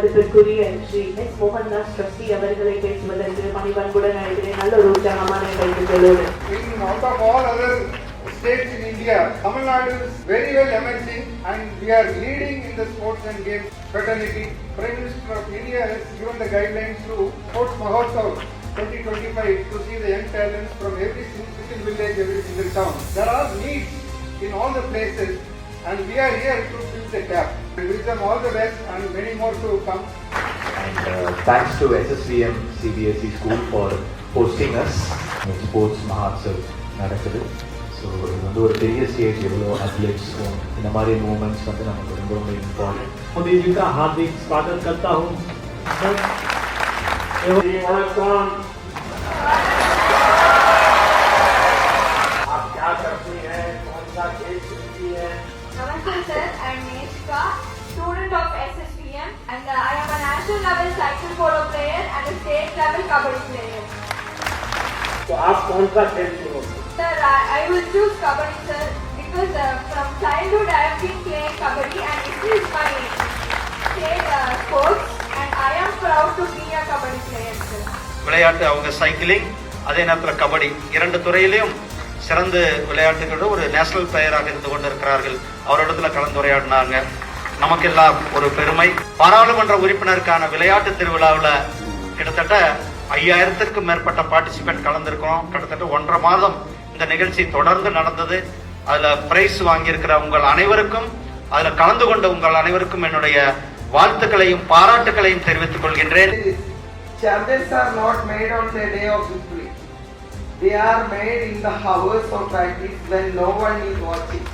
மதிப்பிற்குரிய Sri S Mohandas trustee அவர்களை பேசுவதற்கு பணிபண்புடன் அழைக்கிறேன். நல்ல ஒரு உற்சாகமான கைதுகளோடு. Out of all other states in India, Tamil Nadu is very well emerging and we are leading in the sports and games fraternity. Prime Minister of India has given the guidelines to Sports Mahotsav 2025 to see the young talents from every single village, every single town. There are needs in all the places and we are here to fill the gap. We wish them all the best and many more to come. And thanks to SSVM CBSE School for hosting us in Sports Mahotsav நடக்குது. So இது வந்து ஒரு பெரிய stage, எவ்வளோ athletes இந்த மாதிரி moments வந்து நமக்கு ரொம்ப ரொம்ப இம்பார்ட்டன்ட். मोदी जी का हार्दिक स्वागत करता हूँ. आप क्या करती हैं, कौन सा खेल खेलती हैं? Namaste sir, I am Neshika, student of SSVM and I am a national level cycle polo player and a state level kabaddi player. तो आप कौन सा खेल चुनोगे? Sir, I will choose kabaddi sir because from childhood I have been playing kabaddi and it is my state sports and I am proud to be a kabaddi player sir. விளையாட்டு அவங்க cycling, அதே நேரத்தில் கபடி, இரண்டு துறையிலையும் சிறந்த விளையாட்டுகளோட ஒரு national பிளேயராக இருந்து கொண்டிருக்கிறார்கள். அவரிடத்துல கலந்துரையாடினாங்க. நமக்கெல்லாம் ஒரு பெருமை. பாராளுமன்ற உறுப்பினருக்கான விளையாட்டு திருவிழாவில் கிட்டத்தட்ட 5000க்கும் மேற்பட்ட பார்ட்டிசிபென்ட் கலந்திருக்கிறோம். கிட்டத்தட்ட 1.5 மாதம் இந்த நிகழ்ச்சி தொடர்ந்து நடந்தது. அதுல பிரைஸ் வாங்கியிருக்கிற உங்கள் அனைவருக்கும், அதுல கலந்து கொண்ட உங்கள் அனைவருக்கும் என்னுடைய வாழ்த்துக்களையும் பாராட்டுகளையும் தெரிவித்துக் கொள்கின்றேன். Champions are not made on the day of victory. They are made in the hours of practice when no one is watching.